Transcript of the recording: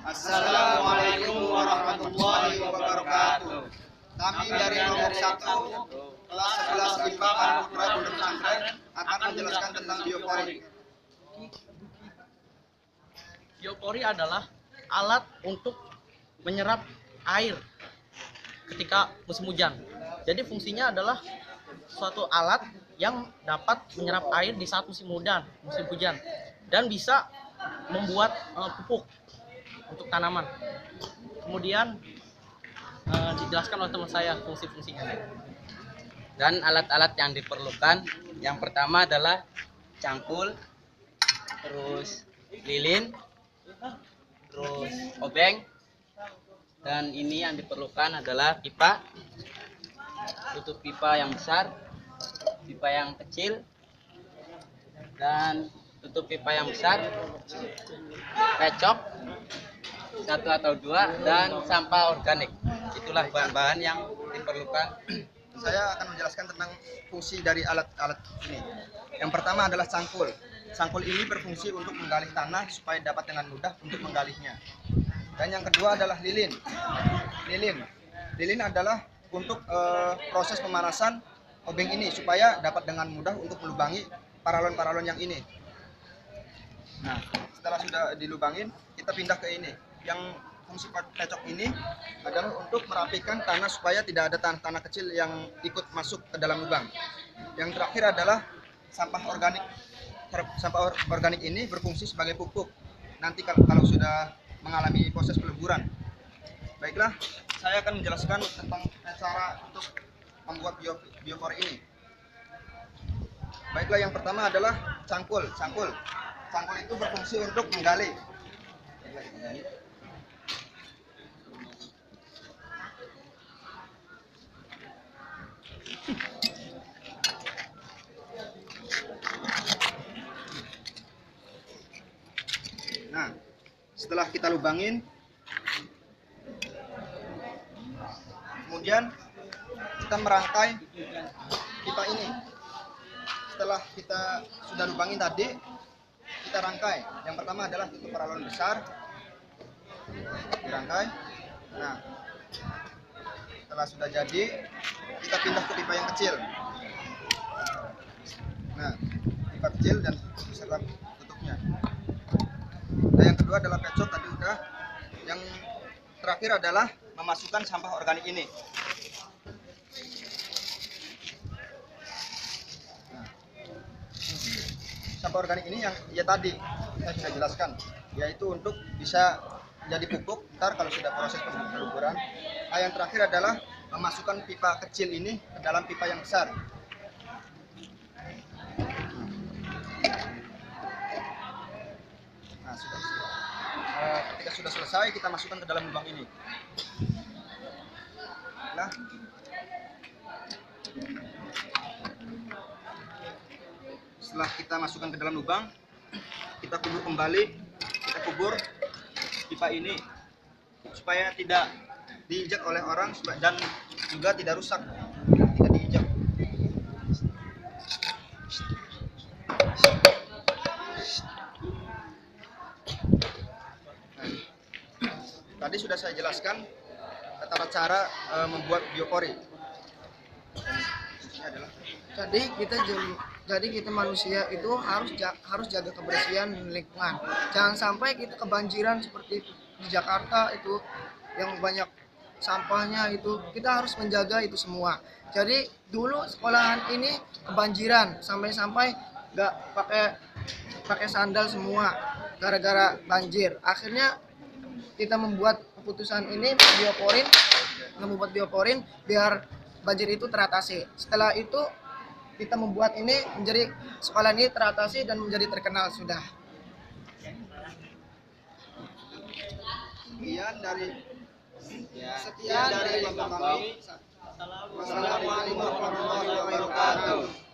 Assalamualaikum warahmatullahi wabarakatuh. Kami dari kelompok 1 kelas 11 IPA Putra Pondok Pesantren akan menjelaskan tentang biopori. Biopori adalah alat untuk menyerap air ketika musim hujan. Jadi fungsinya adalah suatu alat yang dapat menyerap air di saat musim hujan, dan bisa membuat pupuk untuk tanaman. Kemudian dijelaskan oleh teman saya fungsi-fungsinya. Dan alat-alat yang diperlukan, yang pertama adalah cangkul, terus lilin, terus obeng, dan ini yang diperlukan adalah pipa, tutup pipa yang besar, pipa yang kecil, dan tutup pipa yang besar, pecok 1 atau 2, dan sampah organik. Itulah bahan-bahan yang diperlukan. Saya akan menjelaskan tentang fungsi dari alat-alat ini. Yang pertama adalah cangkul. Cangkul ini berfungsi untuk menggali tanah supaya dapat dengan mudah untuk menggalinya. Dan yang kedua adalah lilin. Lilin adalah untuk proses pemanasan obeng ini supaya dapat dengan mudah untuk melubangi paralon-paralon yang ini. Nah, setelah sudah dilubangin, kita pindah ke ini. Yang fungsi pecok ini adalah untuk merapikan tanah supaya tidak ada tanah kecil yang ikut masuk ke dalam lubang. Yang terakhir adalah sampah organik. Sampah organik ini berfungsi sebagai pupuk nanti kalau sudah mengalami proses peleburan. Baiklah, saya akan menjelaskan tentang cara untuk membuat biopori ini. Baiklah, yang pertama adalah cangkul. Cangkul itu berfungsi untuk menggali. Nah, setelah kita lubangin, kemudian kita merangkai pipa ini. Setelah kita sudah lubangin tadi, kita rangkai. Yang pertama adalah tutup paralon besar, dirangkai. Nah, setelah sudah jadi, kita pindah ke pipa yang kecil. Nah, pipa kecil dan beserta tutupnya. Nah, yang kedua adalah pecok, tadi udah. Yang terakhir adalah memasukkan sampah organik ini. Nah, sampah organik ini yang tadi saya sudah jelaskan, yaitu untuk bisa jadi pupuk ntar kalau sudah proses peluburan. Nah, yang terakhir adalah memasukkan pipa kecil ini ke dalam pipa yang besar. Nah, ketika sudah selesai, kita masukkan ke dalam lubang ini. Nah, setelah kita masukkan ke dalam lubang, kita kubur kembali, kita kubur pipa ini supaya tidak diinjak oleh orang dan juga tidak rusak, tidak diinjak. Tadi sudah saya jelaskan tata cara membuat biopori. Jadi kita manusia itu harus jaga kebersihan lingkungan. Jangan sampai kita kebanjiran seperti di Jakarta itu yang banyak sampahnya itu. Kita harus menjaga itu semua. Jadi dulu sekolahan ini kebanjiran sampai nggak pakai sandal semua gara-gara banjir. Akhirnya kita membuat keputusan ini membuat bioporin biar banjir itu teratasi. Setelah itu kita membuat ini menjadi sekolah ini teratasi dan menjadi terkenal sudah. Sekian dari kelompok kami. Wassalamualaikum warahmatullahi wabarakatuh.